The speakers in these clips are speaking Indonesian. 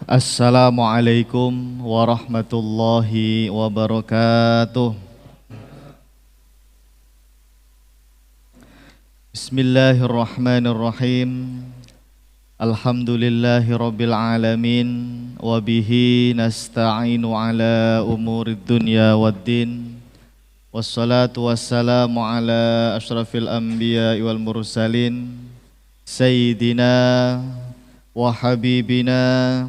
Assalamualaikum warahmatullahi wabarakatuh. Bismillahirrahmanirrahim. Alhamdulillahi rabbil alamin. Wabihi nasta'inu ala umurid dunya waddin. Wassalatu wassalamu ala ashrafil anbiya wal mursalin. Sayyidina wa habibina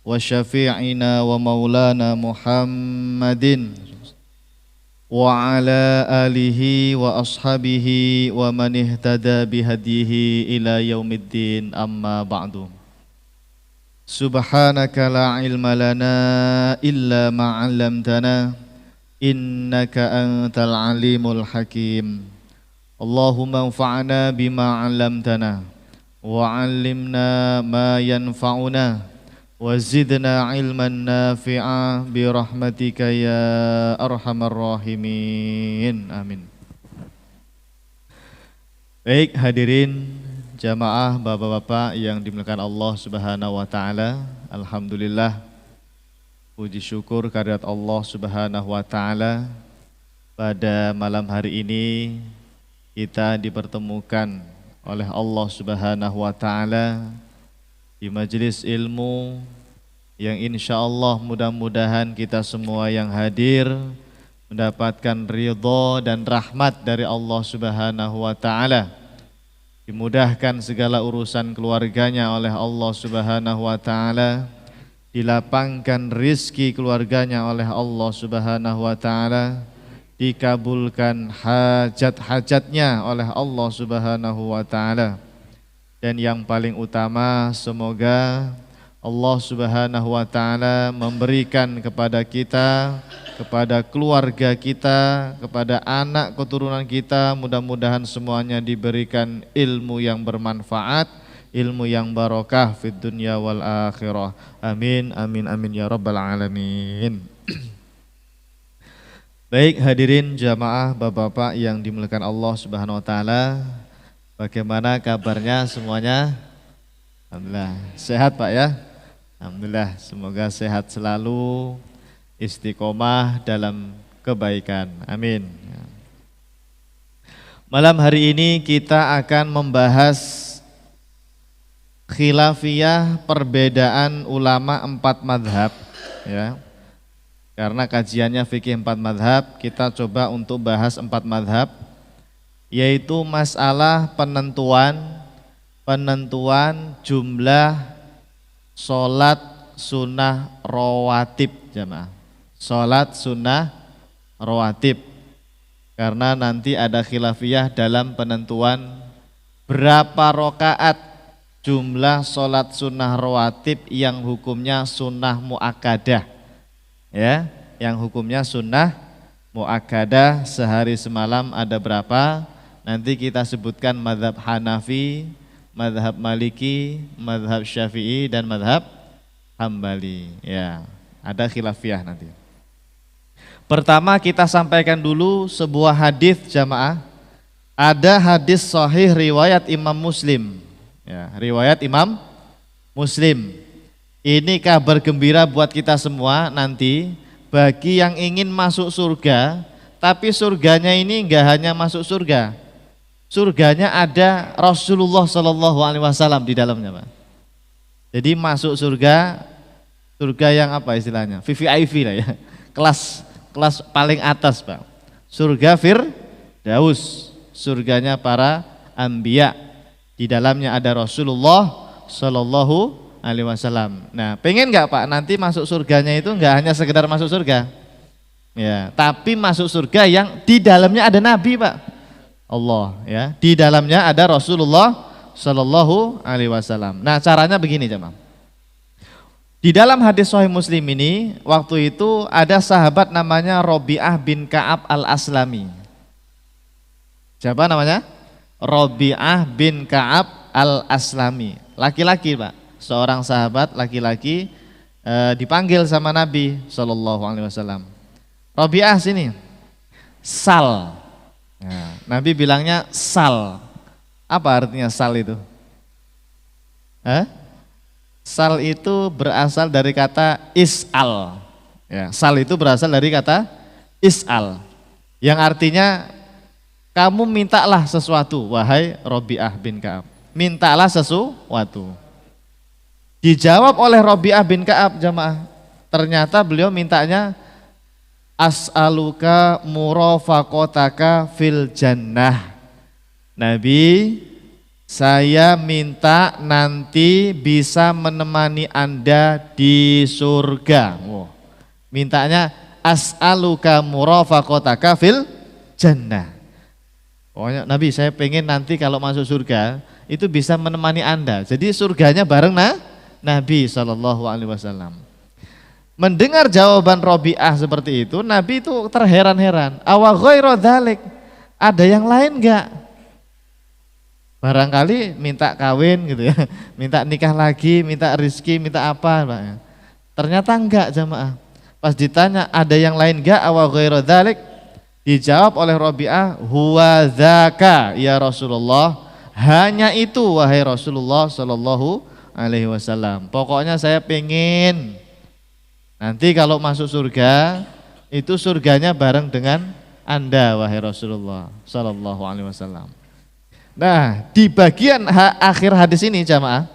wa syafi'ina wa maulana Muhammadin wa ala alihi wa ashabihi wa man ihtada bihadihi ila yaumiddin, amma ba'du. Subhanaka la ilma lana illa ma 'allamtana innaka antal alimul hakim. Allahumma anfa'na bima 'allamtana wa 'allimna ma yanfa'una wa zidna ilman nafi'a birahmatika ya arhamar rahimin, amin. Baik hadirin jamaah bapak-bapak yang dimuliakan Allah Subhanahu wa taala, alhamdulillah puji syukur kehadirat Allah Subhanahu wa taala, pada malam hari ini kita dipertemukan oleh Allah Subhanahu wa taala di majelis ilmu yang insya Allah mudah-mudahan kita semua yang hadir mendapatkan ridho dan rahmat dari Allah Subhanahu wa taala, dimudahkan segala urusan keluarganya oleh Allah Subhanahu wa taala, dilapangkan rizki keluarganya oleh Allah Subhanahu wa taala, dikabulkan hajat-hajatnya oleh Allah Subhanahu wa taala. Dan yang paling utama, semoga Allah Subhanahu wa taala memberikan kepada kita, kepada keluarga kita, kepada anak keturunan kita, mudah-mudahan semuanya diberikan ilmu yang bermanfaat, ilmu yang barokah fid dunya wal akhirah. Amin amin amin ya rabbal alamin. Baik hadirin jamaah bapak-bapak yang dimuliakan Allah Subhanahu wa taala, bagaimana kabarnya semuanya? Alhamdulillah sehat Pak ya. Alhamdulillah, semoga sehat selalu, istiqomah dalam kebaikan, amin. Malam hari ini kita akan membahas khilafiyah, perbedaan ulama 4 madhab ya. Karena kajiannya fikih 4 madhab, kita coba untuk bahas 4 madhab, yaitu masalah penentuan jumlah sholat sunnah rawatib jamaah. Sholat sunnah rawatib, karena nanti ada khilafiyah dalam penentuan berapa rokaat jumlah sholat sunnah rawatib yang hukumnya sunnah muakkadah ya, yang hukumnya sunnah muakkadah sehari semalam ada berapa. Nanti kita sebutkan mazhab Hanafi, mazhab Maliki, mazhab Syafi'i dan mazhab Hambali ya. Ada khilafiyah nanti. Pertama kita sampaikan dulu sebuah hadis jamaah. Ada hadis sahih riwayat Imam Muslim ya, riwayat Imam Muslim. Ini kabar gembira buat kita semua nanti bagi yang ingin masuk surga, tapi surganya ini enggak hanya masuk surga. Surganya ada Rasulullah Shallallahu Alaihi Wasallam di dalamnya, Pak. Jadi masuk surga yang apa istilahnya? VVIP lah ya, kelas paling atas, Pak. Surga Firdaus, surganya para anbiya. Di dalamnya ada Rasulullah Shallallahu Alaihi Wasallam. Nah, pengen nggak Pak nanti masuk surganya itu nggak hanya sekedar masuk surga, ya, tapi masuk surga yang di dalamnya ada Nabi, Pak. Allah ya, di dalamnya ada Rasulullah Shallallahu Alaihi Wasallam. Nah caranya begini jemaah. Di dalam hadis Sahih Muslim ini, waktu itu ada sahabat namanya Robi'ah bin Ka'ab al-Aslami. Siapa namanya? Robi'ah bin Ka'ab al-Aslami. Laki-laki Pak, seorang sahabat laki-laki dipanggil sama Nabi Shallallahu Alaihi Wasallam. Robi'ah sini, sal. Nah, Nabi bilangnya sal. Apa artinya sal itu? Sal itu berasal dari kata is'al. Ya, sal itu berasal dari kata is'al. Yang artinya kamu mintalah sesuatu, wahai Robi'ah bin Ka'ab. Mintalah sesuatu. Dijawab oleh Robi'ah bin Ka'ab jamaah. Ternyata beliau mintanya as'aluka murafaqataka fil jannah. Nabi, saya minta nanti bisa menemani Anda di surga. Mintanya as'aluka murafaqataka fil jannah. Pokoknya Nabi, saya pengen nanti kalau masuk surga itu bisa menemani Anda. Jadi surganya bareng Nabi SAW. Mendengar jawaban Robi'ah seperti itu, Nabi itu terheran-heran. Awa ghairu dzalik, ada yang lain enggak? Barangkali minta kawin gitu ya, minta nikah lagi, minta rizki, minta apa Pak. Ternyata enggak jamaah. Pas ditanya ada yang lain enggak, awa ghairu dzalik, dijawab oleh Robi'ah, huwa dzaka ya Rasulullah, hanya itu wahai Rasulullah sallallahu alaihi wasallam. Pokoknya saya pengen nanti kalau masuk surga itu surganya bareng dengan Anda wahai Rasulullah sallallahu alaihi wasallam. Nah, di bagian akhir hadis ini jamaah,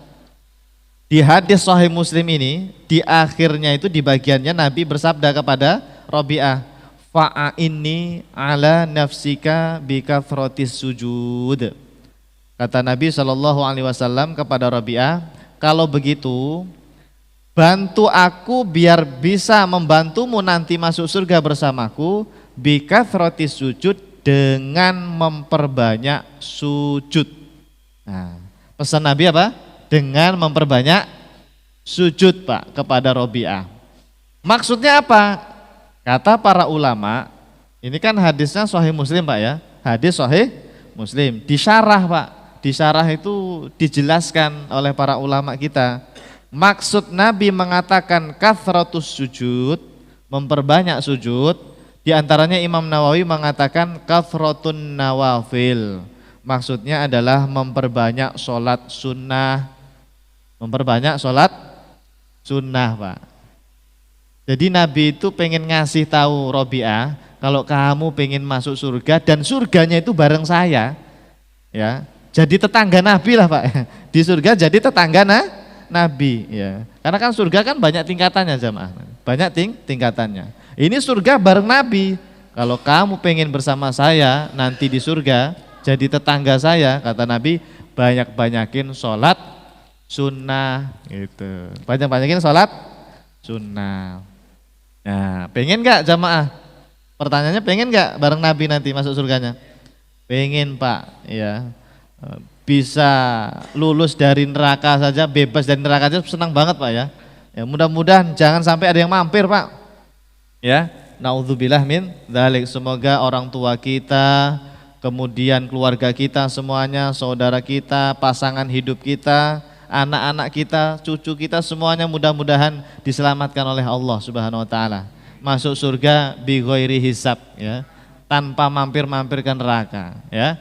di hadis Sahih Muslim ini, di akhirnya itu di bagiannya Nabi bersabda kepada Robi'ah, fa'inni ala nafsika bikathratis sujud. Kata Nabi sallallahu alaihi wasallam kepada Robi'ah, kalau begitu bantu aku biar bisa membantumu nanti masuk surga bersamaku bikathratis sujud, dengan memperbanyak sujud. Nah, pesan Nabi apa? Dengan memperbanyak sujud Pak kepada Robi'ah. Maksudnya apa? Kata para ulama, ini kan hadisnya Sahih Muslim Pak ya, hadis Sahih Muslim. Disyarah Pak, disyarah itu dijelaskan oleh para ulama kita. Maksud Nabi mengatakan kathratus sujud, memperbanyak sujud. Di antaranya Imam Nawawi mengatakan kathratun nawafil. Maksudnya adalah memperbanyak sholat sunnah. Memperbanyak sholat sunnah Pak. Jadi Nabi itu pengen ngasih tahu Robi'ah, kalau kamu pengen masuk surga dan surganya itu bareng saya, ya, jadi tetangga Nabi lah Pak. Di surga jadi tetangga Nabi, ya. Karena kan surga kan banyak tingkatannya jamaah, banyak tingkatannya. Ini surga bareng Nabi. Kalau kamu pengen bersama saya nanti di surga, jadi tetangga saya, kata Nabi, banyak-banyakin sholat sunnah gitu. Banyak-banyakin sholat sunnah. Nah, pengen gak jamaah? Pertanyaannya pengen gak bareng Nabi nanti masuk surganya? Pengen Pak, ya. Bisa lulus dari neraka saja, bebas dari neraka saja, senang banget Pak ya. Ya mudah-mudahan jangan sampai ada yang mampir Pak. Ya, naudzubillah min dzalik. Semoga orang tua kita, kemudian keluarga kita semuanya, saudara kita, pasangan hidup kita, anak-anak kita, cucu kita semuanya mudah-mudahan diselamatkan oleh Allah Subhanahu wa taala. Masuk surga bi ghairi hisab ya, tanpa mampir-mampir ke neraka ya.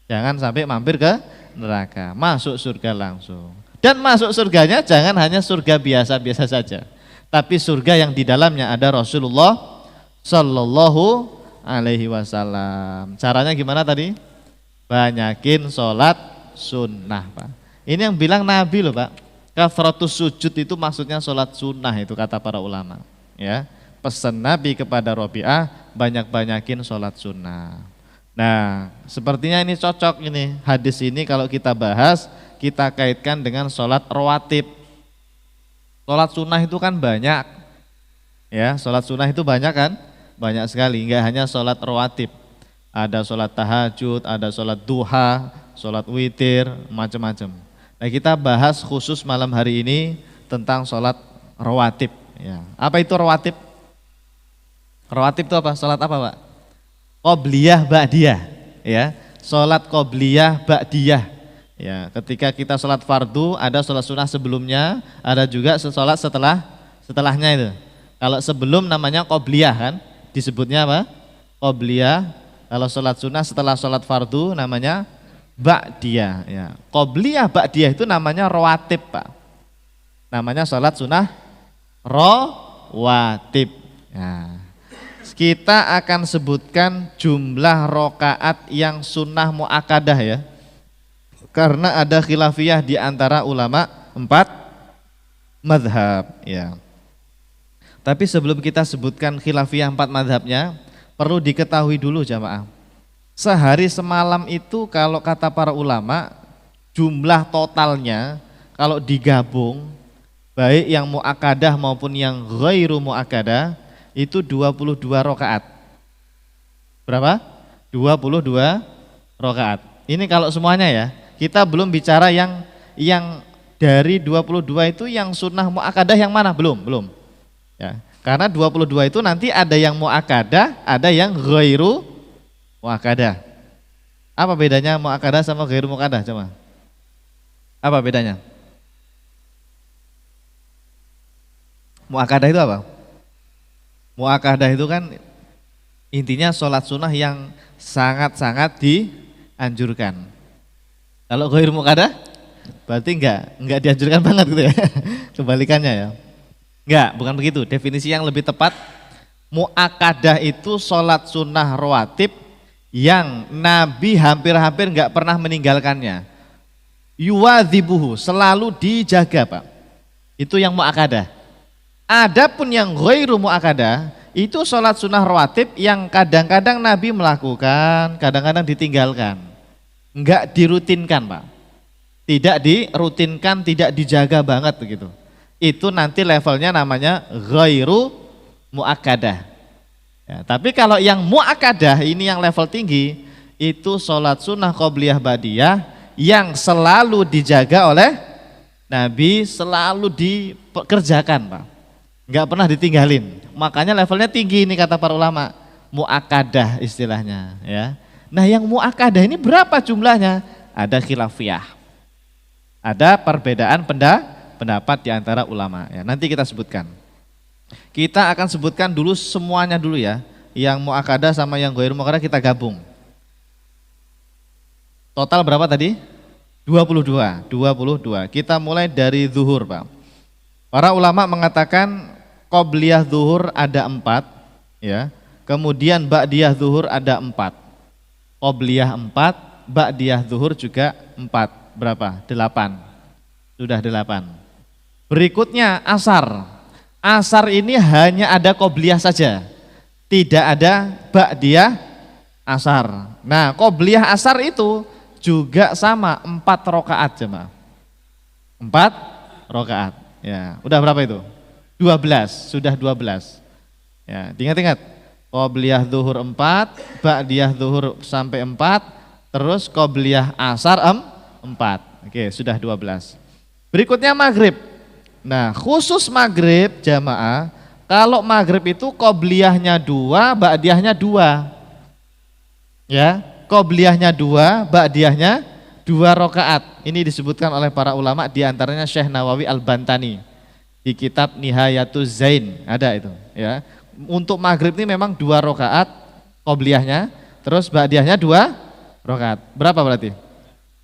Jangan sampai mampir ke neraka, masuk surga langsung. Dan masuk surganya jangan hanya surga biasa-biasa saja, tapi surga yang di dalamnya ada Rasulullah Sallallahu Alaihi Wasallam. Caranya gimana tadi? Banyakin sholat sunnah Pak. Ini yang bilang Nabi loh Pak. Kathratus sujud itu maksudnya sholat sunnah itu kata para ulama. Ya, pesan Nabi kepada Robi'ah, banyak-banyakin sholat sunnah. Nah, sepertinya ini cocok ini hadis ini kalau kita bahas, kita kaitkan dengan sholat rawatib. Sholat sunnah itu kan banyak, ya. Sholat sunnah itu banyak kan, banyak sekali. Enggak hanya sholat rawatib, ada sholat tahajud, ada sholat duha, sholat witir, macam-macam. Nah, kita bahas khusus malam hari ini tentang sholat rawatib. Ya. Apa itu rawatib? Rawatib itu apa? Sholat apa Pak? Qobliyah ba'diyah, ya. Sholat qobliyah ba'diyah. Ya, ketika kita sholat fardu ada sholat sunnah sebelumnya, ada juga sholat setelahnya itu. Kalau sebelum namanya qobliyah kan, disebutnya apa? Qobliyah. Kalau sholat sunnah setelah sholat fardu namanya ba'diyah. Ya. Qobliyah ba'diyah itu namanya rawatib Pak. Namanya sholat sunnah rawatib. Nah, kita akan sebutkan jumlah rokaat yang sunnah muakkadah ya. Karena ada khilafiyah di antara ulama 4 madhab ya. Tapi sebelum kita sebutkan khilafiyah 4 madhabnya, perlu diketahui dulu jamaah. Sehari semalam itu kalau kata para ulama, jumlah totalnya kalau digabung, baik yang muakkadah maupun yang ghairu muakkadah, itu 22 rakaat. Berapa? 22 rakaat. Ini kalau semuanya ya. Kita belum bicara yang dari 22 itu yang sunnah muakkadah yang mana? Belum. Ya. Karena 22 itu nanti ada yang muakkadah, ada yang ghairu muakkadah. Apa bedanya muakkadah sama ghairu muakkadah coba? Apa bedanya? Muakkadah itu apa? Muakkadah itu kan intinya sholat sunnah yang sangat-sangat dianjurkan. Kalau ghairu muakkadah berarti enggak dianjurkan banget gitu ya. Kebalikannya ya. Enggak, bukan begitu. Definisi yang lebih tepat, muakkadah itu sholat sunnah rawatib yang Nabi hampir-hampir enggak pernah meninggalkannya. Yuwadzibuhu, selalu dijaga Pak. Itu yang muakkadah. Adapun yang ghairu muakkadah itu sholat sunnah rawatib yang kadang-kadang Nabi melakukan, kadang-kadang ditinggalkan. Enggak dirutinkan Pak. Tidak dirutinkan, tidak dijaga banget begitu. Itu nanti levelnya namanya ghairu muakkadah. Ya, tapi kalau yang muakkadah ini yang level tinggi, itu sholat sunnah qobliyah ba'diyah yang selalu dijaga oleh Nabi, selalu dikerjakan Pak. Enggak pernah ditinggalin. Makanya levelnya tinggi ini kata para ulama, muakkadah istilahnya ya. Nah, yang muakkadah ini berapa jumlahnya? Ada khilafiyah. Ada perbedaan pendapat di antara ulama ya. Nanti kita sebutkan. Kita akan sebutkan dulu semuanya dulu ya. Yang muakkadah sama yang ghairu muakkadah kita gabung. Total berapa tadi? 22. Kita mulai dari zuhur, Pak. Para ulama mengatakan qobliyah zuhur ada 4 ya. Kemudian ba'diyah zuhur ada 4. Qobliyah 4, ba'diyah zuhur juga 4. Berapa? 8. Sudah 8. Berikutnya asar. Asar ini hanya ada qobliyah saja. Tidak ada ba'diyah asar. Nah, qobliyah asar itu juga sama 4 rakaat jemaah. 4 rakaat. Ya, udah berapa itu? 12, sudah 12. Ya, ingat-ingat. Qobliyah zuhur 4, ba'diyah zuhur sampai 4, terus qobliyah asar 4. Oke, sudah 12. Berikutnya maghrib. Nah, khusus maghrib jamaah, kalau maghrib itu qobliyahnya 2, ba'diyahnya 2. Ya, qobliyahnya 2, ba'diyahnya 2 rakaat. Ini disebutkan oleh para ulama, diantaranya Syekh Nawawi Al-Bantani di kitab Nihayatuz Zain ada itu ya. Untuk maghrib ini memang 2 rakaat qobliyahnya, terus ba'diyahnya 2 rakaat. Berapa berarti?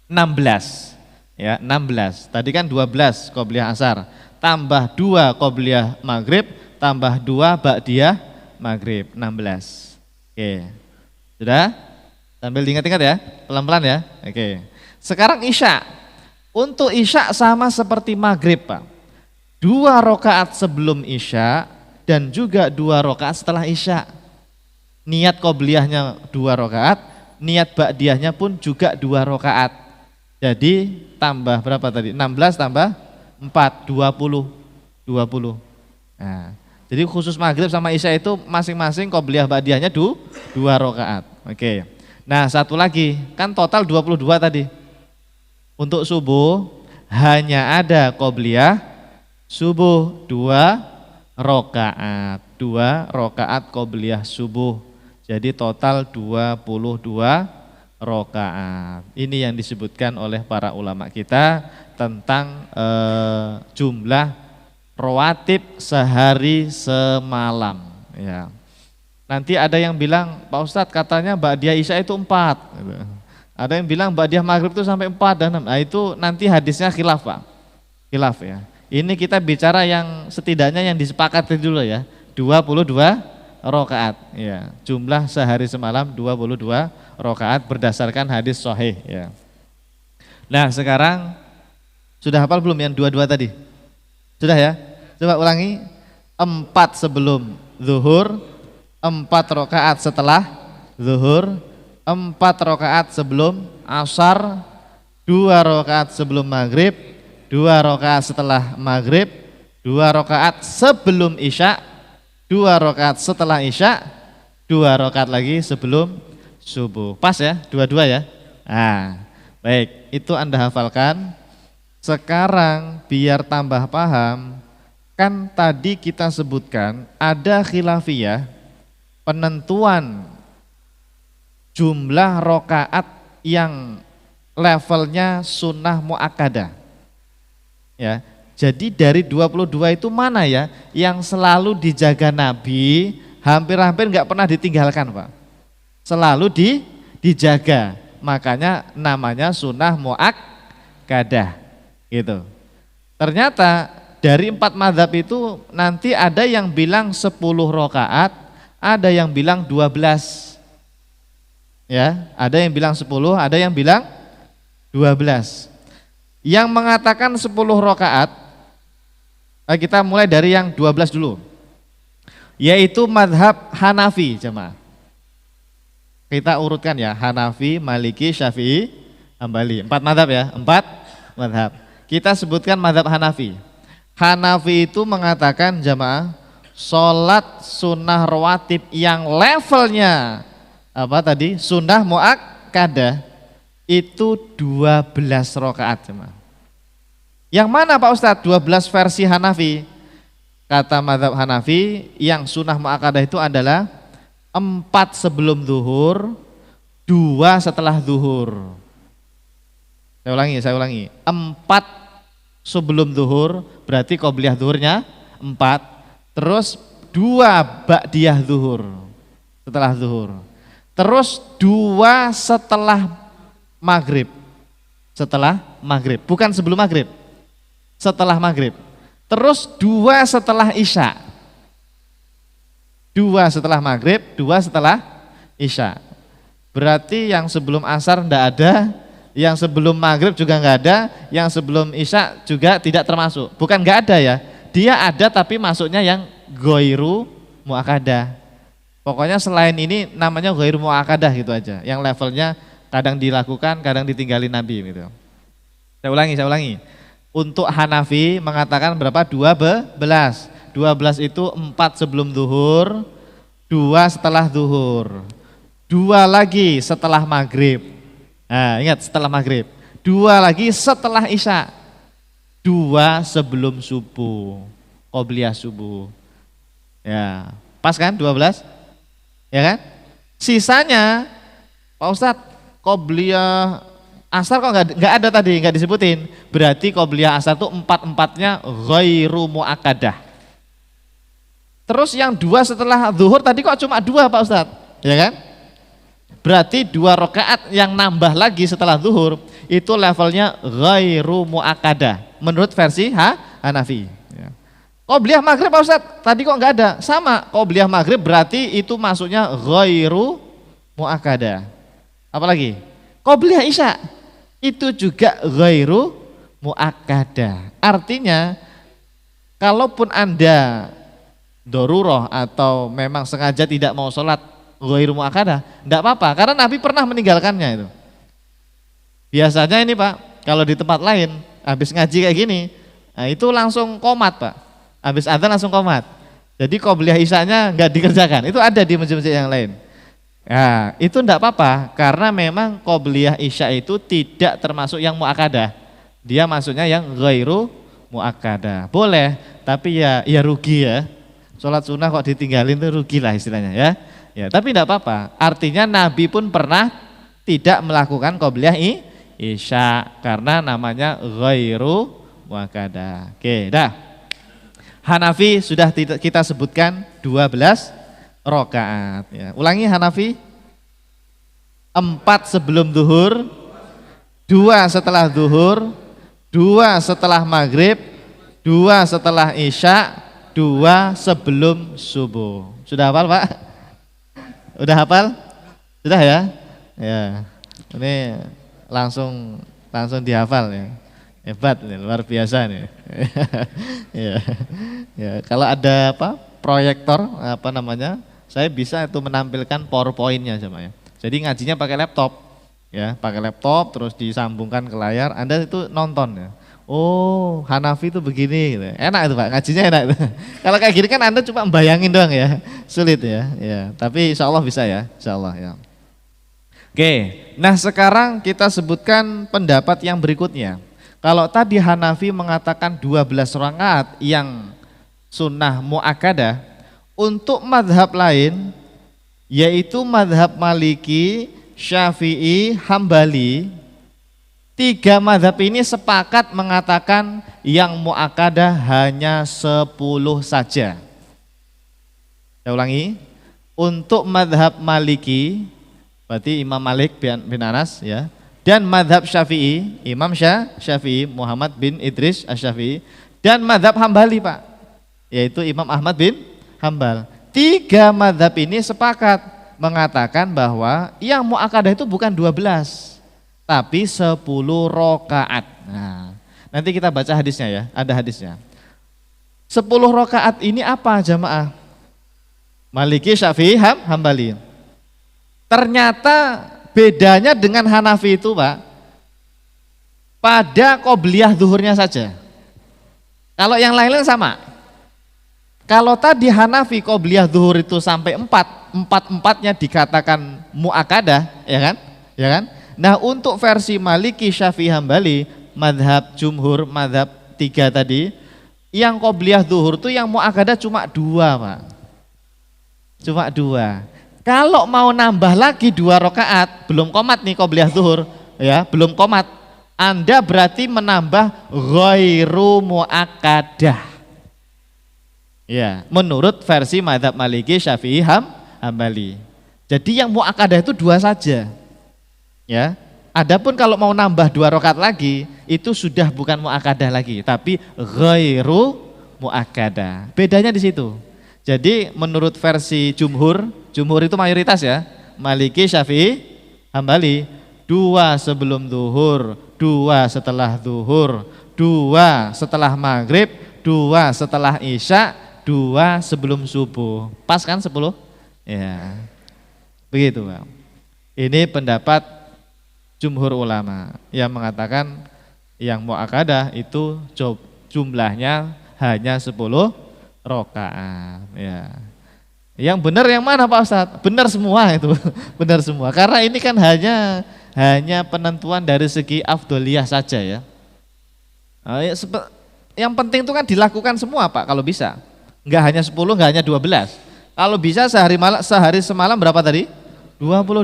16 ya, 16. Tadi kan 12 qobliyah asar, tambah 2 qobliyah maghrib, tambah 2 ba'diyah maghrib, 16. Oke, sudah? Sambil diingat-ingat ya, pelan-pelan ya. Oke. Sekarang isya. Untuk isya sama seperti maghrib Pak. 2 rakaat sebelum isya dan juga 2 rakaat setelah isya. Niat qobliyahnya 2 rakaat, niat ba'diyahnya pun juga 2 rakaat. Jadi tambah berapa tadi? 16 tambah 4, 20. Nah, jadi khusus maghrib sama isya itu masing-masing qobliyah ba'diyahnya 2 rakaat. Oke. Nah, satu lagi, kan total 22 tadi. Untuk subuh hanya ada qobliyah subuh 2 rakaat. 2 rakaat qobliyah subuh. Jadi total 22 rakaat. Ini yang disebutkan oleh para ulama kita tentang jumlah rawatib sehari semalam ya. Nanti ada yang bilang, Pak Ustadz katanya ba'diyah isya itu 4. Ada yang bilang ba'diyah maghrib itu sampai 4 dan 6. Nah itu nanti hadisnya khilaf Pak. Khilaf ya. Ini kita bicara yang setidaknya yang disepakati dulu ya. 22 rakaat ya. Jumlah sehari semalam 22 rakaat berdasarkan hadis sahih ya. Nah, sekarang sudah hafal belum yang dua-dua tadi? Sudah ya? Coba ulangi. 4 sebelum zuhur, 4 rakaat setelah zuhur, 4 rakaat sebelum asar, 2 rakaat sebelum maghrib, 2 rakaat setelah maghrib, 2 rakaat sebelum isya, 2 rakaat setelah isya, 2 rakaat lagi sebelum subuh. Pas ya, dua-dua ya. Nah, baik, itu Anda hafalkan. Sekarang biar tambah paham, kan tadi kita sebutkan ada khilafiyah penentuan jumlah rakaat yang levelnya sunnah muakkadah. Ya, jadi dari 22 itu mana ya yang selalu dijaga Nabi, hampir-hampir nggak pernah ditinggalkan Pak. Selalu dijaga, makanya namanya sunnah muakkadah gitu. Ternyata dari 4 mazhab itu nanti ada yang bilang 10 rakaat, ada yang bilang 12. Ya, ada yang bilang 10, ada yang bilang 12. Yang mengatakan 10 rakaat, kita mulai dari yang 12 dulu. Yaitu mazhab Hanafi, jemaah. Kita urutkan ya, Hanafi, Maliki, Syafi'i, Hambali. 4 mazhab ya, 4 mazhab. Kita sebutkan mazhab Hanafi. Hanafi itu mengatakan jamaah, sholat sunnah rawatib yang levelnya apa tadi? Sunnah muakkadah itu 12 rakaat jemaah. Yang mana Pak Ustadz? 12 versi Hanafi. Kata mazhab Hanafi yang sunnah muakkadah itu adalah 4 sebelum zuhur, 2 setelah zuhur. Saya ulangi. 4 sebelum zuhur berarti qobliyah zuhurnya 4, terus 2 ba'diyah zuhur setelah zuhur, terus 2 setelah maghrib, bukan sebelum maghrib, setelah maghrib, terus 2 setelah isya, 2 setelah maghrib, 2 setelah isya. Berarti yang sebelum asar enggak ada, yang sebelum maghrib juga enggak ada, yang sebelum isya juga tidak termasuk. Bukan enggak ada ya, dia ada tapi masuknya yang ghairu muakkadah. Pokoknya selain ini namanya ghairu muakkadah gitu aja, yang levelnya kadang dilakukan, kadang ditinggalin Nabi gitu. Saya ulangi. Untuk Hanafi mengatakan berapa? 12. 12 itu 4 sebelum zuhur, 2 setelah zuhur, 2 lagi setelah maghrib. Nah, ingat setelah maghrib, 2 lagi setelah isya, 2 sebelum subuh, qobliyah subuh. Ya, pas kan 12? Ya kan? Sisanya, Pak Ustadz, qobliyah asar kok nggak ada tadi, nggak disebutin. Berarti qobliyah asar itu 4-4-nya ghairu muakkadah. Terus yang 2 setelah zuhur tadi kok cuma 2 Pak Ustadz? Ya kan? Berarti 2 rakaat yang nambah lagi setelah zuhur itu levelnya ghairu muakkadah menurut versi Hanafi. Ya. Qobliyah maghrib Pak Ustadz, tadi kok nggak ada? Sama, qobliyah maghrib berarti itu masuknya ghairu muakkadah. Apalagi? Qobliyah isya itu juga ghairu muakkadah. Artinya kalaupun Anda darurah atau memang sengaja tidak mau sholat ghairu muakkadah, enggak apa-apa karena Nabi pernah meninggalkannya itu. Biasanya ini Pak, kalau di tempat lain habis ngaji kayak gini, nah itu langsung qomat Pak. Habis adzan langsung qomat. Jadi qobliyah isyanya enggak dikerjakan. Itu ada di masjid-masjid yang lain. Nah, itu enggak apa-apa karena memang qobliyah isya itu tidak termasuk yang muakkadah. Dia masuknya yang ghairu muakkadah. Boleh, tapi ya rugi ya. Sholat sunnah kok ditinggalin itu rugi lah istilahnya ya. Ya, tapi enggak apa-apa. Artinya Nabi pun pernah tidak melakukan qobliyah isya karena namanya ghairu muakkadah. Oke, dah. Hanafi sudah kita sebutkan 12 rakaat ya. Ulangi Hanafi. 4 sebelum zuhur, 2 setelah zuhur, 2 setelah maghrib, 2 setelah isya, 2 sebelum subuh. Sudah hafal Pak? Udah hafal? Sudah ya? Ya. Ini langsung dihafal ya. Hebat nih, luar biasa nih. Ya. Ya, kalau ada apa? Proyektor apa namanya? Saya bisa itu menampilkan PowerPoint-nya sama ya. Jadi ngajinya pakai laptop. Ya, pakai laptop terus disambungkan ke layar, Anda itu nonton ya. Oh, Hanafi itu begini gitu. Enak itu Pak, ngajinya enak itu. Kalau kayak gini kan Anda cuma bayangin doang ya. Sulit ya. Ya, tapi insya Allah bisa ya, insya Allah ya. Oke, nah sekarang kita sebutkan pendapat yang berikutnya. Kalau tadi Hanafi mengatakan 12 rakaat yang sunnah muakkadah, untuk madhab lain yaitu madhab Maliki, Syafi'i, Hambali, 3 madhab ini sepakat mengatakan yang muakkadah hanya 10 saja. Saya ulangi, untuk madhab Maliki, berarti Imam Malik bin Anas ya, dan madhab Syafi'i, Imam Syafi'i, Muhammad bin Idris Asy-Syafi'i, dan madhab Hambali Pak, yaitu Imam Ahmad bin Hambal. 3 madhab ini sepakat mengatakan bahwa yang muakkadah itu bukan 12, tapi 10 rakaat. Nah, nanti kita baca hadisnya ya, ada hadisnya. 10 rakaat ini apa jamaah? Maliki, Syafi'i, Hambali. Ternyata bedanya dengan Hanafi itu Pak, pada qobliyah zuhurnya saja. Kalau yang lain-lain sama. Kalau tadi Hanafi qobliyah zuhur itu sampai 4-4-nya dikatakan muakkadah, ya kan? Ya kan? Nah, untuk versi Maliki, Syafi'i, Hambali, madhab jumhur, madhab 3 tadi, yang qobliyah zuhur itu yang muakkadah cuma 2 Pak. Cuma 2. Kalau mau nambah lagi 2 rakaat, belum qomat nih qobliyah zuhur, ya, belum qomat. Anda berarti menambah ghairu muakkadah. Ya, menurut versi madhab Maliki, Syafi'i, Hambali. Jadi yang muakkadah itu 2 saja. Ya. Adapun kalau mau nambah 2 rakaat lagi, itu sudah bukan muakkadah lagi, tapi ghairu muakkadah. Bedanya di situ. Jadi menurut versi jumhur itu mayoritas ya, Maliki, Syafi'i, Hambali, 2 sebelum zuhur, 2 setelah zuhur, 2 setelah maghrib, 2 setelah isya, 2 sebelum subuh. Pas kan 10? Ya. Begitu Pak. Ini pendapat jumhur ulama yang mengatakan yang muakkadah itu jumlahnya hanya 10 rakaat ya. Yang benar yang mana Pak Ustadz? Benar semua itu. Benar semua. Karena ini kan hanya penentuan dari segi afdoliyah saja ya. Nah, yang penting itu kan dilakukan semua Pak kalau bisa. Enggak hanya 10, enggak hanya 12. Kalau bisa sehari semalam berapa tadi? 22.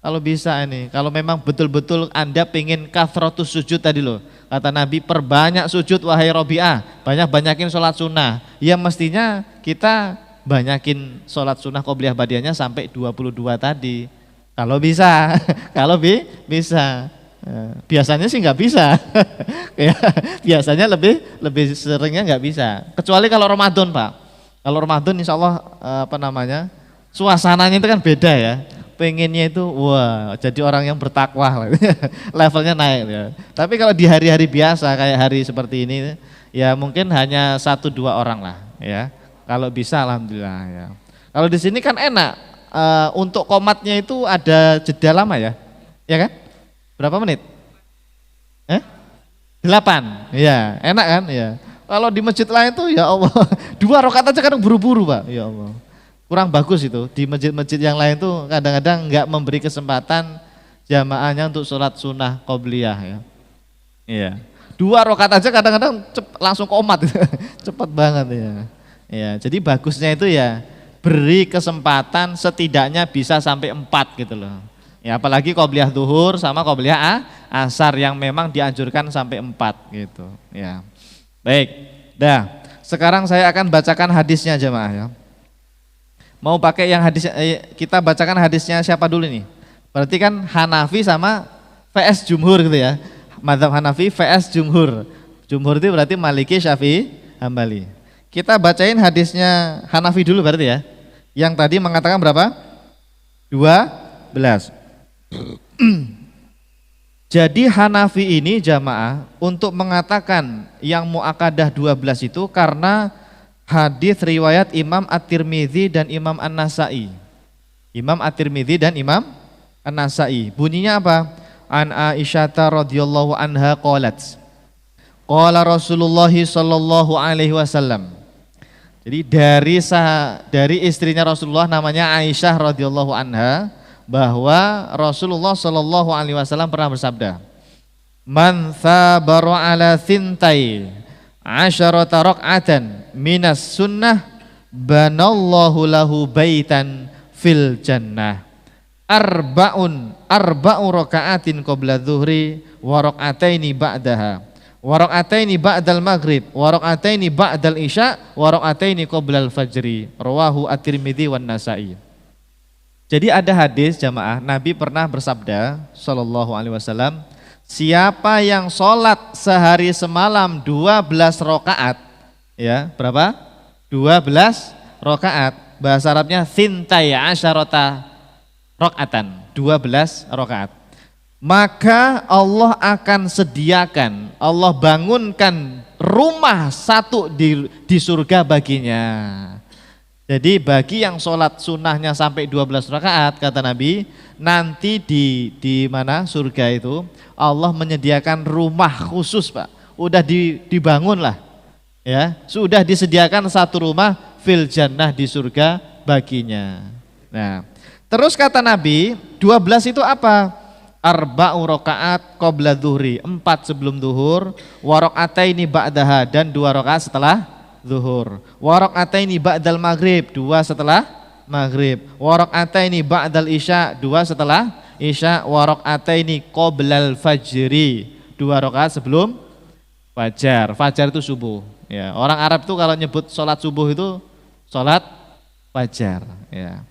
Kalau bisa ini, kalau memang betul-betul Anda pengen kathratus sujud tadi loh. Kata Nabi, perbanyak sujud wahai Robi'ah, banyakin sholat sunnah. Ya mestinya kita banyakin sholat sunnah qobliyah badiahnya sampai 22 tadi. Kalau bisa, kalau bisa. Biasanya sih nggak bisa. Ya, biasanya lebih seringnya nggak bisa. Kecuali kalau Ramadan Pak. Kalau Ramadan insya Allah suasananya itu kan beda ya. Pengennya itu wah jadi orang yang bertakwa levelnya naik ya. Tapi kalau di hari-hari biasa kayak hari seperti ini ya mungkin hanya 1-2 orang lah ya. Kalau bisa alhamdulillah ya. Kalau di sini kan enak untuk qomatnya itu ada jeda lama ya. Ya kan? Berapa menit? 8. Ya, enak kan ya. Kalau di masjid lain tuh ya Allah 2 rakaat aja kadang buru-buru Pak. Ya Allah. Kurang bagus itu, di masjid-masjid yang lain tuh kadang-kadang enggak memberi kesempatan jamaahnya untuk sholat sunnah qobliyah ya. Iya. 2 rakaat aja kadang-kadang langsung qomat, cepat banget ya. Ya, jadi bagusnya itu ya beri kesempatan setidaknya bisa sampai 4 gitu loh. Ya, apalagi qobliyah zuhur sama qobliyah asar yang memang dianjurkan sampai 4 gitu. Ya. Baik. Dah, sekarang saya akan bacakan hadisnya jemaah ya. Mau pakai yang hadis kita bacakan hadisnya siapa dulu nih? Berarti kan Hanafi sama VS Jumhur gitu ya. Mazhab Hanafi VS Jumhur. Jumhur itu berarti Maliki, Syafi'i, Hambali. Kita bacain hadisnya Hanafi dulu berarti ya. Yang tadi mengatakan berapa? 12. Jadi Hanafi ini jamaah untuk mengatakan yang muakkadah 12 itu karena hadis riwayat Imam At-Tirmidzi dan Imam An-Nasa'i. Imam At-Tirmidzi dan Imam An-Nasa'i. Bunyinya apa? An Aisyah radhiyallahu anha qalat. Qala Rasulullah sallallahu alaihi wasallam. Jadi dari istrinya Rasulullah namanya Aisyah radhiyallahu anha bahwa Rasulullah sallallahu alaihi wasallam pernah bersabda, "Man thabara ala thintai asyarata raq'atan minas sunnah banallahu lahu baitan fil jannah arba'u raka'atin qabla dhuhri wa raka'ataini ba'daha wa raka'ataini ba'dal maghrib wa raka'ataini ba'dal isya wa raka'ataini qablal fajri." Rawahu At-Tirmidzi wan Nasa'i. Jadi ada hadis jamaah, Nabi pernah bersabda sallallahu alaihi wasallam, siapa yang sholat sehari semalam 12 rakaat, ya berapa? 12 rakaat. Bahasa Arabnya thintai asyarata rakaatan, 12 rakaat. Maka Allah akan sediakan, Allah bangunkan rumah satu di surga baginya. Jadi bagi yang sholat sunnahnya sampai 12 rakaat kata Nabi, nanti di mana surga itu Allah menyediakan rumah khusus Pak. Udah dibangun lah, ya sudah disediakan satu rumah fil jannah di surga baginya. Nah terus kata Nabi 12 itu apa? Arba'u rakaat qabla dhuhri, 4 sebelum zuhur, wa raka'ataini ba'daha, dan 2 rakaat setelah zuhur, wa raka'ataini ba'dal maghrib, 2 setelah maghrib, wa raka'ataini ba'dal isya, 2 setelah isya, wa raka'ataini qoblal fajri, 2 rakaat sebelum fajar. Fajar itu subuh ya. Orang Arab tuh kalau nyebut sholat subuh itu sholat fajar ya.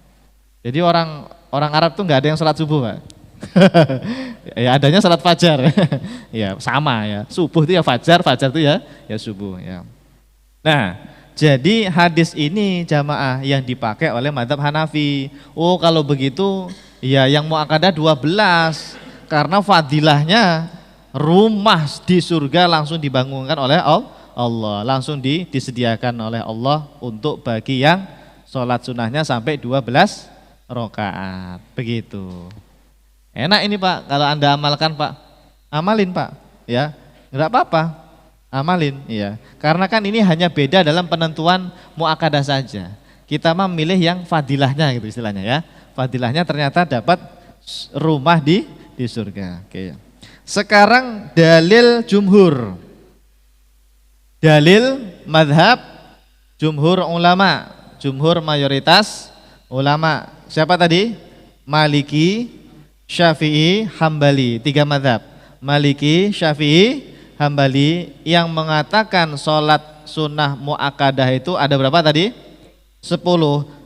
Jadi orang Arab tuh nggak ada yang sholat subuh Pak. Ya adanya sholat fajar. Ya sama ya, subuh itu ya fajar, fajar itu ya subuh ya. Nah, jadi hadis ini jamaah yang dipakai oleh mazhab Hanafi. Oh, kalau begitu ya yang muakkadah 12 karena fadilahnya rumah di surga langsung dibangunkan oleh Allah, langsung disediakan oleh Allah untuk bagi yang sholat sunnahnya sampai 12 rakaat. Begitu. Enak ini Pak, kalau Anda amalkan Pak. Amalin Pak, ya. Enggak apa-apa. Amalin, iya. Karena kan ini hanya beda dalam penentuan muakkadah saja. Kita mah milih yang fadilahnya gitu istilahnya ya. Fadilahnya ternyata dapat rumah di surga. Oke. Sekarang dalil jumhur. Dalil madhab jumhur ulama. Jumhur mayoritas ulama. Siapa tadi? Maliki, Syafi'i, Hambali. 3 madhab. Maliki, Syafi'i, Hambali yang mengatakan sholat sunnah muakkadah itu ada berapa tadi? 10.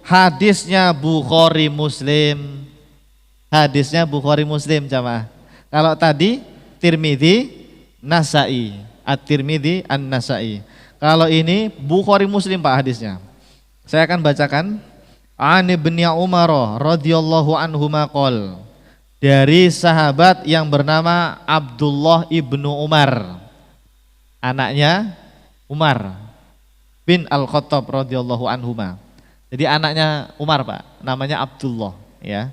Hadisnya Bukhari Muslim. Hadisnya Bukhari Muslim jamaah. Kalau tadi Tirmidzi, Nasa'i, At-Tirmidzi, An-Nasa'i. Kalau ini Bukhari Muslim Pak hadisnya. Saya akan bacakan. An Ibnu Umar radhiyallahu anhuma qol. Dari sahabat yang bernama Abdullah ibnu Umar, anaknya Umar bin Al-Khattab radhiyallahu anhuma. Jadi anaknya Umar Pak, namanya Abdullah ya.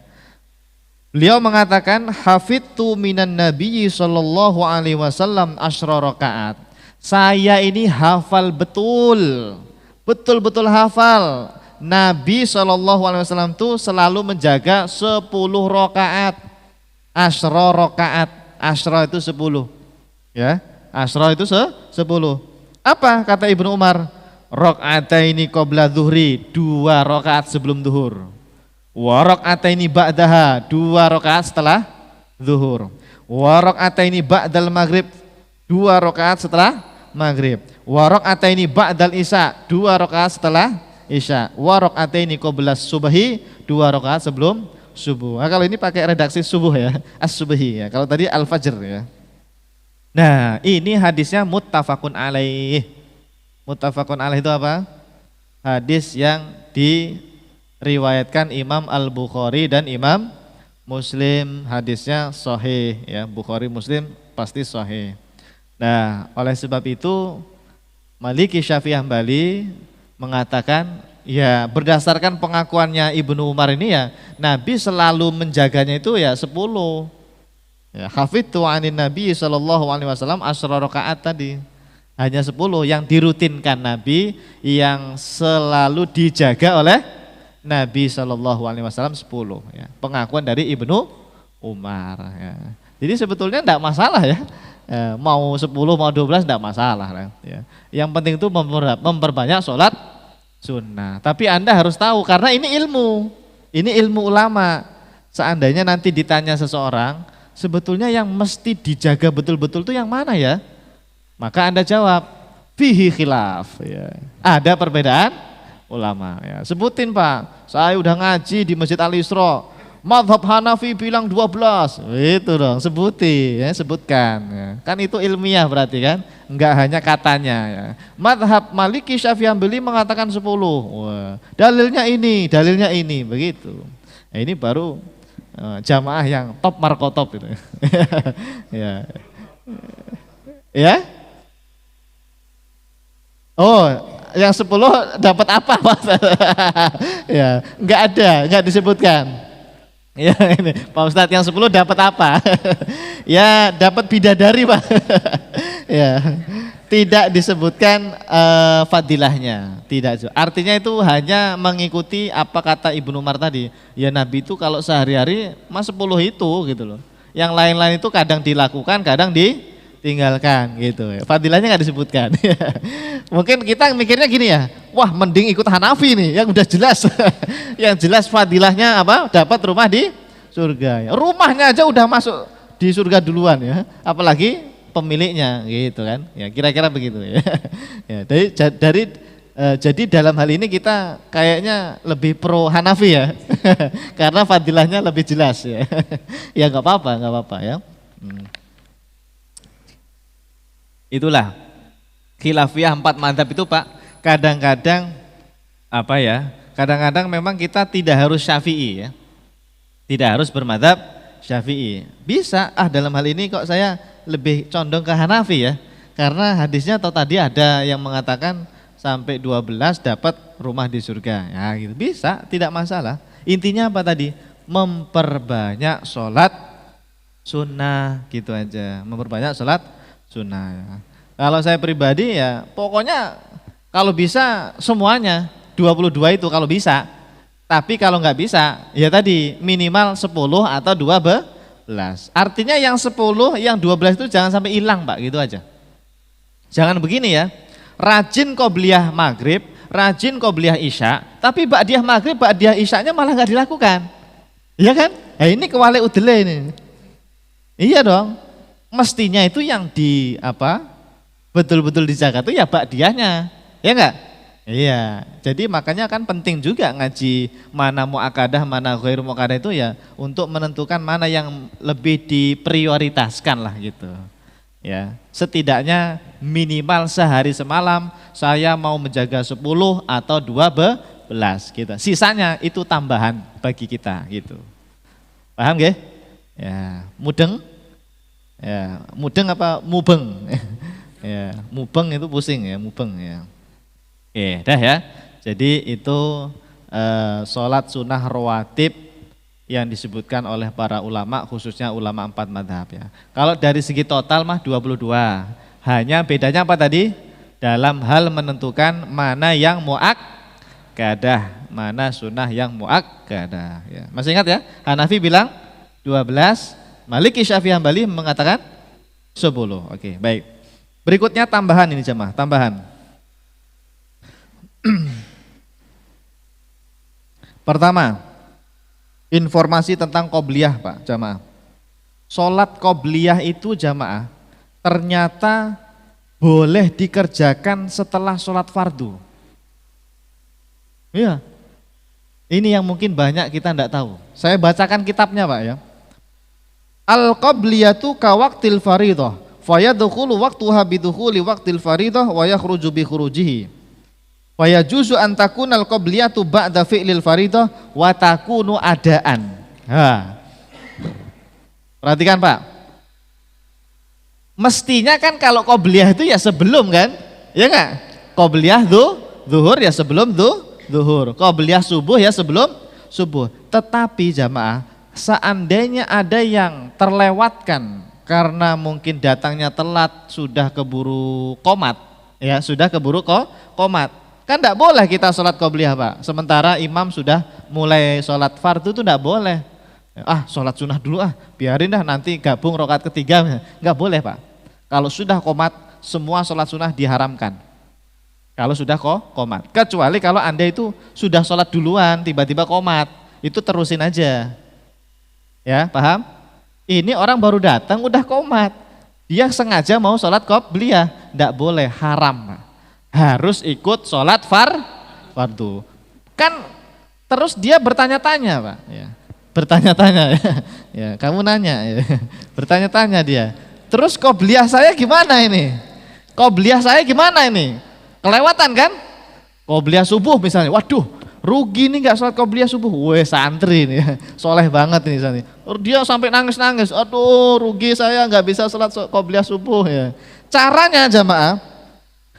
Beliau mengatakan hafidtu minan nabiyyi sallallahu alaihi wasallam asyra rakaat. Saya ini hafal betul hafal. Nabi sallallahu alaihi wasallam itu selalu menjaga 10 rakaat. Asyra rakaat, asyra itu 10 ya, asyra itu 10. Apa kata Ibnu Umar? Raka'ataini qabla dhuhri, 2 rakaat sebelum zuhur, wa raka'ataini ba'daha, 2 rakaat setelah zuhur, wa raka'ataini ba'dal maghrib, 2 rakaat setelah maghrib, wa raka'ataini ba'dal isya, 2 rakaat setelah isya, wa raka'ataini qabla subhi, 2 rakaat sebelum subuh. Nah, kalau ini pakai redaksi subuh ya, as-subhi ya. Kalau tadi al-fajr ya. Nah, ini hadisnya muttafaqun alaih. Muttafaqun alaih itu apa? Hadis yang diriwayatkan Imam Al-Bukhari dan Imam Muslim. Hadisnya sahih ya, Bukhari Muslim pasti sahih. Nah, oleh sebab itu Maliki Syafi'i Hambali mengatakan ya berdasarkan pengakuannya Ibnu Umar ini ya Nabi selalu menjaganya itu ya 10. Ya, hafidtu anin Nabi sallallahu alaihi wasallam asyra rakaat tadi. Hanya 10 yang dirutinkan Nabi, yang selalu dijaga oleh Nabi sallallahu alaihi wasallam 10 ya. Pengakuan dari Ibnu Umar ya. Jadi sebetulnya enggak masalah ya. Mau 10 mau 12 enggak masalah ya. Yang penting itu memperbanyak sholat sunnah. Tapi Anda harus tahu karena ini ilmu. Ini ilmu ulama. Seandainya nanti ditanya seseorang, sebetulnya yang mesti dijaga betul-betul itu yang mana ya? Maka Anda jawab, fihi khilaf ya. Ada perbedaan ulama ya. Sebutin Pak, saya udah ngaji di Masjid Al-Isra. Mazhab Hanafi bilang 12. Itu dong, sebutin ya, sebutkan ya. Kan itu ilmiah berarti kan? Enggak hanya katanya ya. Mazhab Maliki Syafi'i Hambali mengatakan 10. Wah, dalilnya ini, begitu. Nah, ini baru jamaah yang top markotop itu. Ya. Ya? Oh, yang 10 dapat apa Pak? Ya, enggak disebutkan. Ya ini Pak Ustadz yang 10 dapat apa? Ya dapat bidadari Pak. Ya, tidak disebutkan fadilahnya, tidak. Artinya itu hanya mengikuti apa kata Ibnu Umar tadi. Ya Nabi itu kalau sehari-hari mas 10 itu gitu loh. Yang lain-lain itu kadang dilakukan, kadang ditinggalkan gitu. Fadilahnya nggak disebutkan. Mungkin kita mikirnya gini ya, wah mending ikut Hanafi nih, yang udah jelas. Yang jelas fadilahnya apa? Dapat rumah di surga. Rumahnya aja udah masuk di surga duluan ya, apalagi pemiliknya gitu kan. Ya kira-kira begitu ya. Ya jadi dalam hal ini kita kayaknya lebih pro Hanafi ya. Karena fadilahnya lebih jelas ya. Ya nggak apa-apa ya. Itulah khilafiyah 4 mazhab itu Pak. Kadang-kadang apa ya? Kadang-kadang memang kita tidak harus Syafi'i ya. Tidak harus bermadzhab Syafi'i. Bisa dalam hal ini kok saya lebih condong ke Hanafi ya. Karena hadisnya atau tadi ada yang mengatakan sampai 12 dapat rumah di surga. Ya gitu. Bisa, tidak masalah. Intinya apa tadi? Memperbanyak sholat sunnah gitu aja. Memperbanyak sholat sunnah ya. Kalau saya pribadi ya pokoknya kalau bisa semuanya 22 itu kalau bisa. Tapi kalau nggak bisa ya tadi minimal 10 atau 12. Artinya yang 10 yang 12 itu jangan sampai hilang Pak, gitu aja. Jangan begini ya, rajin qobliyah maghrib, rajin qobliyah isya, tapi ba'diyah maghrib, ba'diyah isyanya malah nggak dilakukan. Iya kan? Nah, ini kewale udele ini. Iya dong. Mestinya itu yang di apa? Betul-betul dijaga itu ya ba'diyahnya. Ya enggak? Iya. Jadi makanya kan penting juga ngaji mana muakkadah, mana ghairu muakkadah itu ya untuk menentukan mana yang lebih diprioritaskan lah gitu. Ya, setidaknya minimal sehari semalam saya mau menjaga 10 atau 12 gitu. Sisanya itu tambahan bagi kita gitu. Paham nggih? Ya, mudeng? Ya, mudeng apa mubeng? Ya, mubeng itu pusing ya, mubeng ya. Oke, dah ya. Jadi itu sholat sunnah rawatib yang disebutkan oleh para ulama, khususnya ulama 4 mazhab ya. Kalau dari segi total mah 22. Hanya bedanya apa tadi? Dalam hal menentukan mana yang muakkadah, mana sunnah yang muakkadah ya. Masih ingat ya? Hanafi bilang 12, Maliki Syafi'i Hambali mengatakan 10. Oke, baik. Berikutnya tambahan ini jemaah, tambahan. Pertama, informasi tentang qobliyah Pak jamaah. Sholat qobliyah itu jamaah ternyata boleh dikerjakan setelah sholat fardu. Iya, ini yang mungkin banyak kita tidak tahu. Saya bacakan kitabnya Pak ya. Al-qobliyatu kawaktil faridah fayadkhulu waqtuha bidukhuli waqtil faridah wa yakhruju bi khurujihi. Wa yajuzu an takunal qabliyatu ba'da fi'lil faridah wa takunu adaan. Perhatikan Pak. Mestinya kan kalau qabliyah itu ya sebelum kan? Ya enggak? Qabliyah zuhur ya sebelum zuhur. Qabliyah subuh ya sebelum subuh. Tetapi jamaah, seandainya ada yang terlewatkan karena mungkin datangnya telat, sudah keburu qomat, ya sudah keburu qomat, kan tidak boleh kita sholat qobliyah Pak. Sementara imam sudah mulai sholat fardu itu tidak boleh. Sholat sunnah dulu biarin dah nanti gabung rakaat ketiga, nggak boleh Pak. Kalau sudah qomat, semua sholat sunnah diharamkan. Kalau sudah qomat, kecuali kalau Anda itu sudah sholat duluan, tiba-tiba qomat, itu terusin aja. Ya, paham? Ini orang baru datang udah qomat, dia sengaja mau sholat qobliyah, tidak boleh, haram. Harus ikut sholat fardu. Kan terus dia bertanya-tanya Pak. Ya, bertanya-tanya ya, kamu nanya, ya. Bertanya-tanya dia. Terus qobliyah saya gimana ini? Qobliyah saya gimana ini? Kelewatan kan? Qobliyah subuh misalnya, waduh rugi nih nggak sholat qobliyah subuh. Weh santri nih, soleh banget ini santri. Dia sampai nangis-nangis, aduh rugi saya nggak bisa sholat qobliyah subuh ya. Caranya jamaah,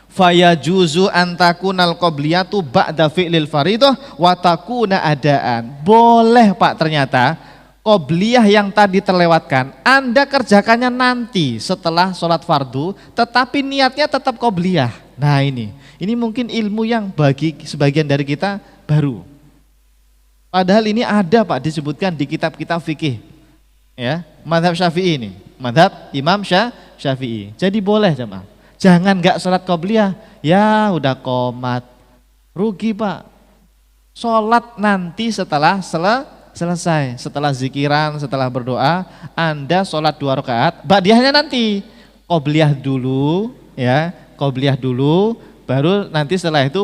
fayajuzu antakunal qobliyatu ba'da fi'lil faridah wa takuna adaan. Boleh Pak ternyata qobliyah yang tadi terlewatkan Anda kerjakannya nanti setelah sholat fardu, tetapi niatnya tetap qobliyah. Nah ini mungkin ilmu yang bagi sebagian dari kita baru. Padahal ini ada Pak disebutkan di kitab-kitab fikih, ya, mazhab Syafi'i ini, mazhab Imam Syafi'i. Jadi boleh jemaah. Jangan nggak sholat qobliyah, ya udah qomat, rugi Pak. Sholat nanti setelah selesai, setelah zikiran, setelah berdoa, Anda sholat 2 rakaat, ba'diyahnya nanti qobliyah dulu, ya, qobliyah dulu, baru nanti setelah itu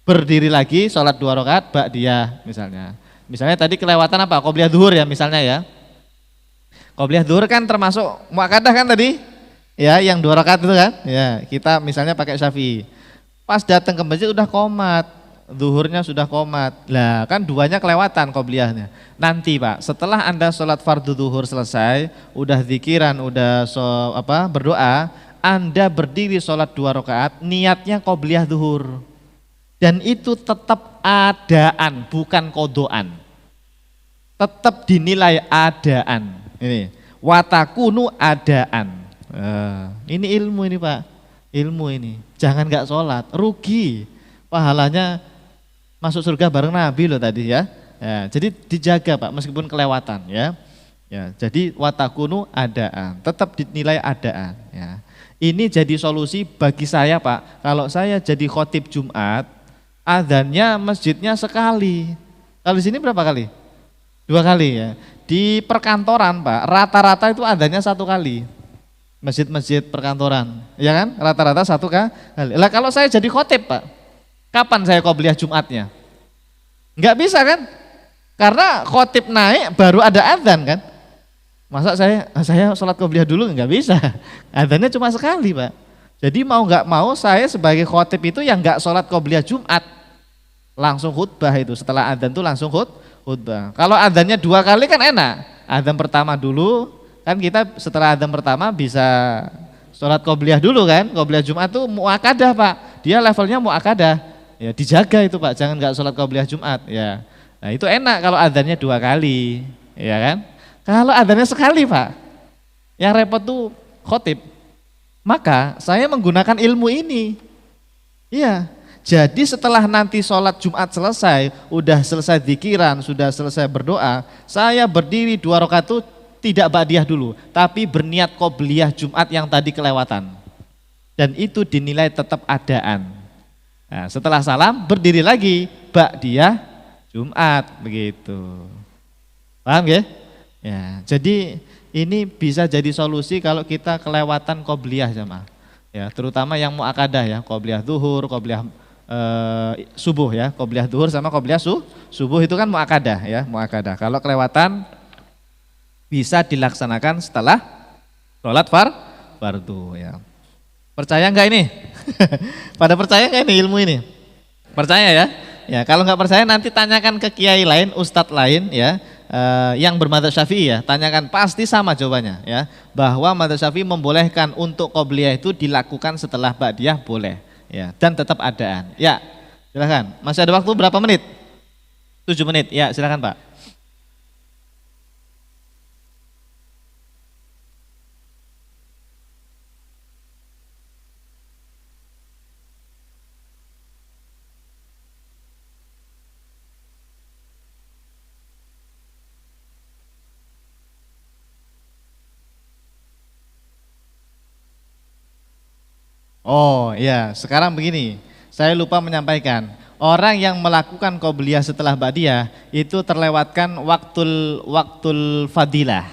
berdiri lagi sholat 2 rakaat ba'diyah misalnya. Misalnya tadi kelewatan apa? Qobliyah zuhur ya misalnya ya. Qobliyah zuhur kan termasuk muakkadah kan tadi? Ya, yang 2 rakaat itu kan? Ya, kita misalnya pakai Syafi'i. Pas datang ke masjid udah qomat. Zuhurnya sudah qomat, lah kan 2-nya kelewatan qobliyahnya. Nanti Pak, setelah Anda sholat fardu zuhur selesai, udah zikiran, udah berdoa, Anda berdiri sholat 2 rakaat, niatnya qobliyah zuhur. Dan itu tetap adaan, bukan kodoan. Tetap dinilai adaan. Ini watakunu adaan. Ini ilmu ini Pak, ilmu ini. Jangan nggak sholat, rugi. Pahalanya masuk surga bareng Nabi loh tadi ya. Ya, jadi dijaga Pak meskipun kelewatan ya. Ya, jadi watakunu adaan, tetap dinilai adaan ya. Ini jadi solusi bagi saya Pak. Kalau saya jadi khotib Jumat, adzannya masjidnya sekali. Kalau di sini berapa kali? 2 kali ya. Di perkantoran Pak, rata-rata itu adzannya 1 kali. Masjid-masjid perkantoran, ya kan? Rata-rata 1 kali. Lah kalau saya jadi khotib Pak, kapan saya qobliyah Jumatnya? Enggak bisa kan? Karena khotib naik baru ada adzan kan? Masa saya sholat qobliyah dulu? Enggak bisa. Adzannya cuma sekali Pak. Jadi mau enggak mau saya sebagai khotib itu yang enggak sholat qobliyah Jumat, langsung khutbah itu. Setelah adzan itu langsung khutbah. Kalau adzannya 2 kali kan enak. Adzan pertama dulu, kan kita setelah adzan pertama bisa sholat qobliyah dulu kan. Qobliyah Jumat itu muakkadah Pak. Dia levelnya muakkadah. Ya dijaga itu Pak, jangan nggak sholat qobliyah Jumat ya. Nah itu enak kalau adzannya 2 kali, ya kan? Kalau adzannya sekali Pak, yang repot tuh khotib. Maka saya menggunakan ilmu ini. Iya. Jadi setelah nanti sholat Jumat selesai, udah selesai dzikiran, sudah selesai berdoa, saya berdiri 2 rakaat itu tidak ba'diyah dulu, tapi berniat qobliyah Jumat yang tadi kelewatan. Dan itu dinilai tetap adaan. Nah, setelah salam berdiri lagi ba'diyah Jumat begitu. Paham ya? Ya, jadi ini bisa jadi solusi kalau kita kelewatan qobliyah jamaah. Ya, terutama yang muakkadah ya, qobliyah zuhur, qobliyah subuh ya, qobliyah zuhur sama qobliyah subuh itu kan muakkadah ya, muakkadah. Kalau kelewatan bisa dilaksanakan setelah sholat fardu ya. Percaya nggak ini? Pada percaya nggak ini ilmu ini? Percaya ya? Ya kalau nggak percaya nanti tanyakan ke kiai lain, ustadz lain ya, yang bermadzhab Syafi'i ya, tanyakan pasti sama jawabannya ya, bahwa madzhab Syafi'i membolehkan untuk qobliyah itu dilakukan setelah ba'diyah boleh ya, dan tetap adaan. Ya, silakan. Masih ada waktu berapa menit? 7 menit. Ya, silakan Pak. Oh iya, sekarang begini, saya lupa menyampaikan, orang yang melakukan qobliyah setelah ba'diyah itu terlewatkan waktul fadilah.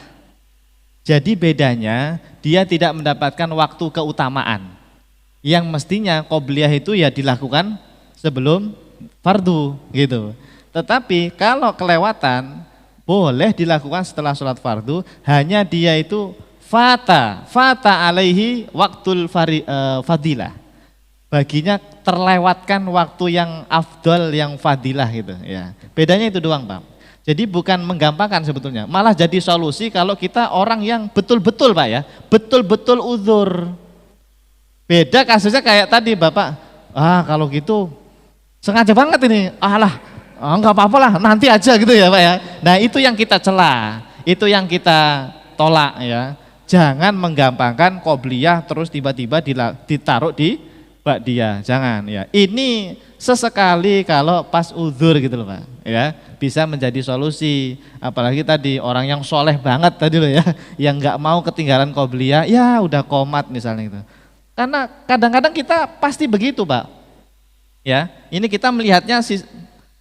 Jadi bedanya dia tidak mendapatkan waktu keutamaan. Yang mestinya qobliyah itu ya dilakukan sebelum fardu gitu. Tetapi kalau kelewatan boleh dilakukan setelah sholat fardu, hanya dia itu fata alaihi fadilah. Baginya terlewatkan waktu yang afdol, yang fadilah gitu ya. Bedanya itu doang Pak. Jadi bukan menggampangkan sebetulnya, malah jadi solusi kalau kita orang yang betul-betul Pak ya, betul-betul uzur. Beda kasusnya kayak tadi Bapak, kalau gitu sengaja banget ini, enggak apa-apa lah nanti aja gitu ya Pak ya. Nah itu yang kita cela, itu yang kita tolak ya. Jangan menggampangkan qobliyah terus tiba-tiba ditaruh di ba'diyah, jangan ya. Ini sesekali kalau pas uzur gitu loh Pak ya, bisa menjadi solusi. Apalagi tadi orang yang soleh banget tadi loh ya, yang nggak mau ketinggalan qobliyah, ya udah qomat misalnya gitu. Karena kadang-kadang kita pasti begitu Pak ya. Ini kita melihatnya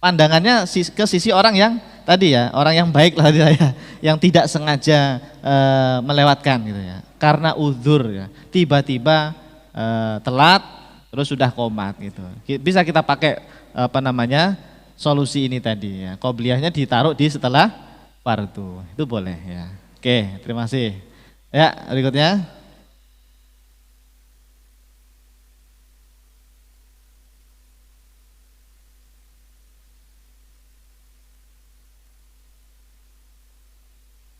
pandangannya ke sisi orang yang tadi ya, orang yang baik lah ya, yang tidak sengaja melewatkan gitu ya, karena uzur ya, tiba-tiba telat terus sudah qomat gitu. Bisa kita pakai solusi ini tadi ya, qobliyahnya ditaruh di setelah fardu, itu boleh ya. Oke, terima kasih. Ya, berikutnya.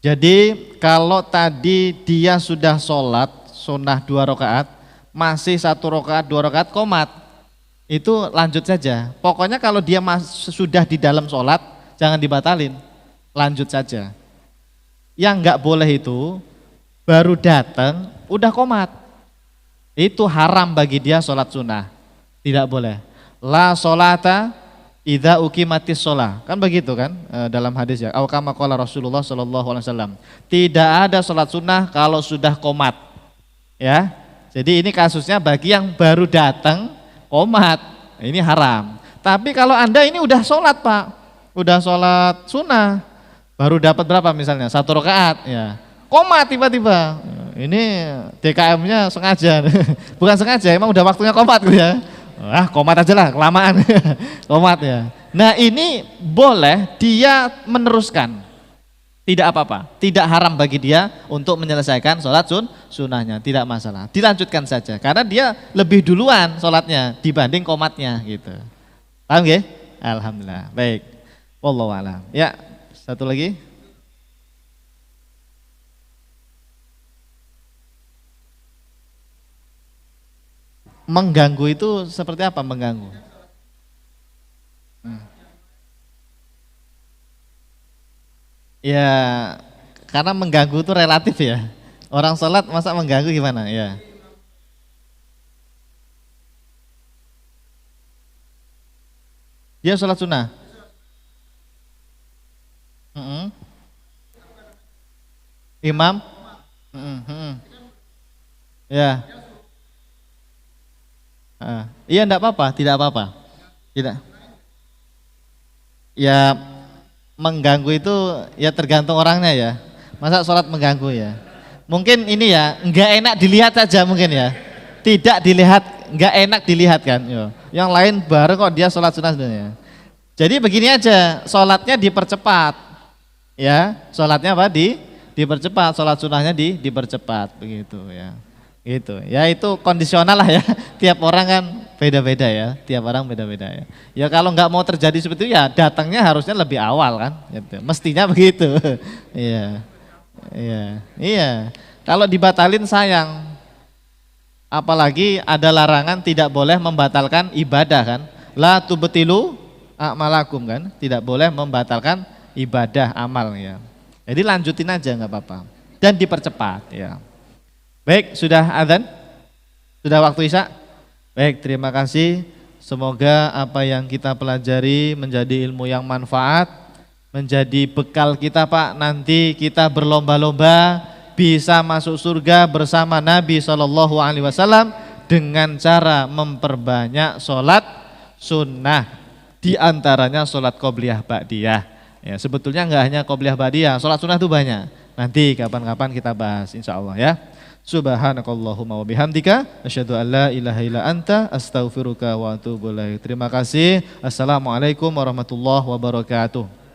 Jadi kalau tadi dia sudah sholat sunnah 2 rakaat, masih 1 rakaat 2 rakaat qomat, itu lanjut saja. Pokoknya kalau dia sudah di dalam sholat jangan dibatalin, lanjut saja. Yang nggak boleh itu baru datang udah qomat, itu haram bagi dia sholat sunnah, tidak boleh. La sholata idza uqimatis shalah. Kan begitu kan dalam hadis ya. Au kama qala Rasulullah sallallahu alaihi wasallam. Tidak ada salat sunnah kalau sudah qomat. Ya. Jadi ini kasusnya bagi yang baru datang qomat. Ini haram. Tapi kalau Anda ini udah sholat Pak, udah sholat sunnah, baru dapat berapa misalnya? 1 rakaat ya. Qomat tiba-tiba. Ini DKM-nya sengaja. Bukan sengaja, emang udah waktunya qomat gitu ya. Qomat aja lah, kelamaan. Qomat ya. Nah ini boleh dia meneruskan, tidak apa-apa, tidak haram bagi dia untuk menyelesaikan sholat sunnahnya, tidak masalah, dilanjutkan saja karena dia lebih duluan sholatnya dibanding qomatnya gitu. Paham nggih? Alhamdulillah. Baik. Wallahu a'lam. Ya, satu lagi. Mengganggu itu seperti apa mengganggu? Ya, karena mengganggu itu relatif ya. Orang sholat masa mengganggu gimana? Ya. Dia sholat sunnah. Mm-mm. Imam. Mm-mm. Ya. Iya enggak apa-apa, tidak apa-apa. Tidak. Ya mengganggu itu ya tergantung orangnya ya. Masa sholat mengganggu ya. Mungkin ini ya enggak enak dilihat saja mungkin ya. Tidak dilihat, enggak enak dilihat kan. Yo. Yang lain baru kok dia sholat sunnah sebenarnya. Jadi begini aja, sholatnya dipercepat. Ya, sholatnya apa? Dipercepat, sholat sunnahnya dipercepat begitu ya. Gitu. Ya itu kondisional lah ya. Tiap orang kan beda-beda ya. Tiap orang beda-beda ya. Ya kalau nggak mau terjadi seperti itu ya datangnya harusnya lebih awal kan. Gitu. Mestinya begitu. Iya. Iya. Iya. Kalau dibatalin sayang. Apalagi ada larangan tidak boleh membatalkan ibadah kan. La tubtilu a'malakum kan. Tidak boleh membatalkan ibadah amal ya. Jadi lanjutin aja nggak apa-apa. Dan dipercepat ya. Baik, sudah adzan? Sudah waktu Isya? Baik, terima kasih. Semoga apa yang kita pelajari menjadi ilmu yang manfaat, menjadi bekal kita Pak. Nanti kita berlomba-lomba bisa masuk surga bersama Nabi SAW dengan cara memperbanyak sholat sunnah. Di antaranya sholat qobliyah ba'diyah. Ya, sebetulnya enggak hanya qobliyah ba'diyah, sholat sunnah itu banyak. Nanti kapan-kapan kita bahas insya Allah ya. Subhanakallahumma wa bihamdika asyhadu an la ilaha illa anta astaghfiruka wa atubu ilaik. Terima kasih. Assalamualaikum warahmatullahi wabarakatuh.